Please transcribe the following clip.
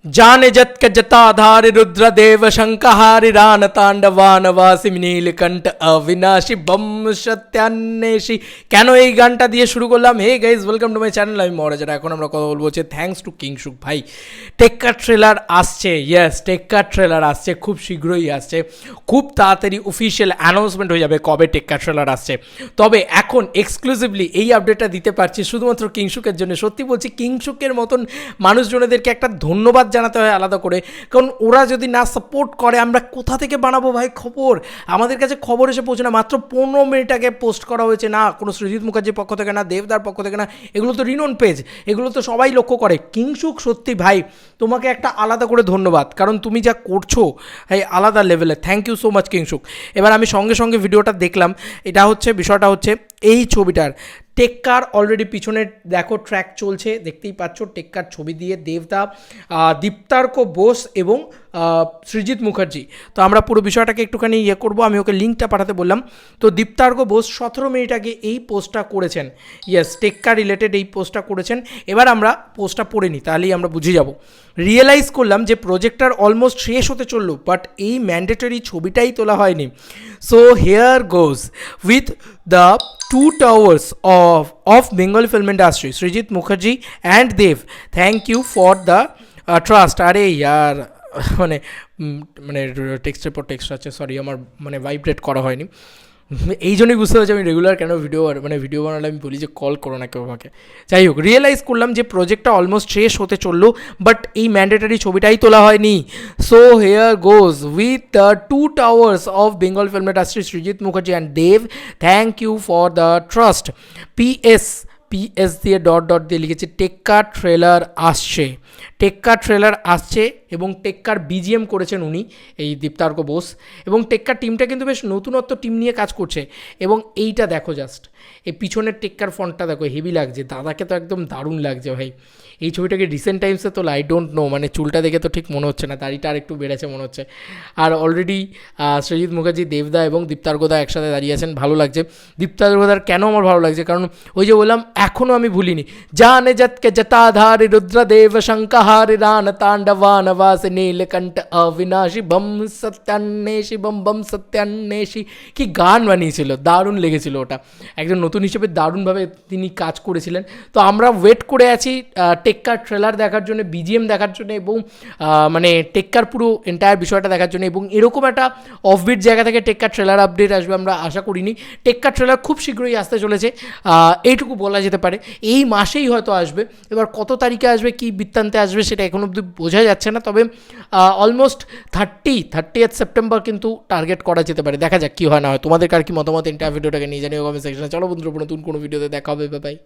जाने जत्क जताधारि रुद्रदेव शंकहारि रान तांडवान वासिम নীলকণ্ঠ অবিনাশী বম সত্যান্বেষী। কেন এই গানটা দিয়ে শুরু করলাম? Hey guys, welcome to my channel. আমি মহারাজা। এখন আমরা কথা বলবো হচ্ছে থ্যাঙ্কস টু কিংশুক ভাই। টেক্কার ট্রেলার আসছে, ইয়েস টেক্কার ট্রেলার আসছে, খুব শীঘ্রই আসছে, খুব তাড়াতাড়ি অফিসিয়াল অ্যানাউন্সমেন্ট হয়ে যাবে কবে টেক্কার ট্রেলার আসছে। তবে এখন এক্সক্লুসিভলি এই আপডেটটা দিতে পারছি শুধুমাত্র কিংশুকের জন্য। সত্যি বলছি, কিংশুকের মতন মানুষজনেদেরকে একটা ধন্যবাদ জানাতে হয় আলাদা করে, কারণ ওরা যদি না সাপোর্ট করে আমরা কোথা থেকে বানাবো ভাই খবর? আমাদের কাছে খবর এসে পৌঁছে না। মাত্র 15 মিনিট আগে পোস্ট করা হয়েছে, না কোনো সৃজিত মুখার্জির পক্ষ থেকে, না দেবদার পক্ষ থেকে, না এগুলো তো রিনোন পেজ, এগুলো তো সবাই লক্ষ্য করে। কিংশুক সত্যি ভাই তোমাকে একটা আলাদা করে ধন্যবাদ, কারণ তুমি যা করছো এই আলাদা লেভেলে। Thank you so much Kingshuk. এবার আমি সঙ্গে সঙ্গে ভিডিওটা দেখলাম। এটা হচ্ছে বিষয়টা হচ্ছে এই ছবিটার টেক্কার অলরেডি পিছনে দেখো ট্র্যাক চলছে, দেখতেই পাচ্ছ। টেক্কার ছবি দিয়ে দেবদা, দীপ্তার্ক বোস এবং সৃজিত মুখার্জি। তো আমরা পুরো বিষয়টাকে একটুখানি করবো। আমি ওকে লিঙ্কটা পাঠাতে বললাম। তো দীপ্তার্ক বোস 17 মিনিট আগে এই পোস্টটা করেছেন। ইয়েস, টেক্কা রিলেটেড এই পোস্টটা করেছেন। এবার আমরা পোস্টটা পড়ে নিই, তাহলেই আমরা বুঝে যাব। রিয়েলাইজ করলাম যে প্রজেক্টটার অলমোস্ট শেষ হতে চললো, বাট এই ম্যান্ডেটরি ছবিটাই তোলা হয়নি। So here goes with the two towers of Bengali film industry, Srijit Mukherjee and Dev. Thank you for the trust. আরে ইয়ার মানে মানে টেক্সটের পর টেক্সট আছে, সরি আমার মানে ভাইব্রেট করা হয়নি। এই জন্যই বুঝতে পারছি আমি রেগুলার কেন ভিডিও বানালে আমি বলি যে কল করো না কেউ আমাকে। যাই হোক, রিয়েলাইজ করলাম যে প্রজেক্টটা অলমোস্ট শেষ হতে চললো, বাট এই ম্যান্ডেটারি ছবিটাই তোলা হয়নি। So here goes with the 2 towers of Bengal film industry, Srijit Mukherjee and Dev. Thank you for the trust. PS দিয়ে ডট দিয়ে লিখেছে টেক্কা ট্রেলার আসছে। টেক্কা ট্রেলার আসছে এবং টেক্কার বিজিএম করেছেন উনি, এই দীপ্তার্ক বোস। এবং টেক্কার টিমটা কিন্তু বেশ নতুনত্ব টিম নিয়ে কাজ করছে। এবং এইটা দেখো, জাস্ট এই পিছনের টেক্কার ফন্টটা দেখো, হেভি লাগছে। দাদাকে তো একদম দারুণ লাগছে ভাই। এই ছবিটাকে রিসেন্ট টাইমসে তোলা, আই ডোন্ট নো, মানে চুলটা দেখে তো ঠিক মনে হচ্ছে না, দাড়িটা আর একটু বেড়েছে মনে হচ্ছে। আর অলরেডি সৃজিত মুখার্জি, দেবদা এবং দীপ্তার্কদা একসাথে দাঁড়িয়ে আছেন, ভালো লাগছে। দীপ্তার্কদার কেন আমার ভালো লাগছে, কারণ ওই যে বললাম এখনও আমি ভুলিনি, জানে যৎকে জটাধারি রুদ্রদেব শঙ্কহারি রান তাণ্ডবান বাস নীলকণ্ঠ অবিনাশী বম সত্যান্বেষী বম বম সত্যান্বেষী। কি গান বানিয়েছিল, দারুণ লেগেছিল ওটা। একজন নতুন হিসেবে দারুণভাবে তিনি কাজ করেছিলেন। তো আমরা ওয়েট করে আছি টেক্কার ট্রেলার দেখার জন্য, বিজিএম দেখার জন্য, এবং মানে টেক্কার পুরো এন্টায়ার বিষয়টা দেখার জন্য। এবং এরকম একটা অফবিট জায়গা থেকে টেক্কার ট্রেলার আপডেট আসবে আমরা আশা করিনি। টেক্কার ট্রেলার খুব শীঘ্রই আসতে চলেছে, এইটুকু বলা যেতে পারে। এই মাসেই হয়তো আসবে। এবার কত তারিখে আসবে, কী বৃত্তান্তে আসবে সেটা এখন অবধি বোঝা যাচ্ছে না। তবে অলমোস্ট 30th সেপ্টেম্বর কিন্তু টার্গেট করা যেতে পারে। দেখা যাক কী হয় না হয়। তোমাদের কার কি মতামত এন্টায়ার ভিডিওটাকে নিয়ে জানিও কমেন্ট সেকশনে। চলো বন্ধুরা, নতুন কোনো ভিডিওতে দেখা হবে। Bye bye.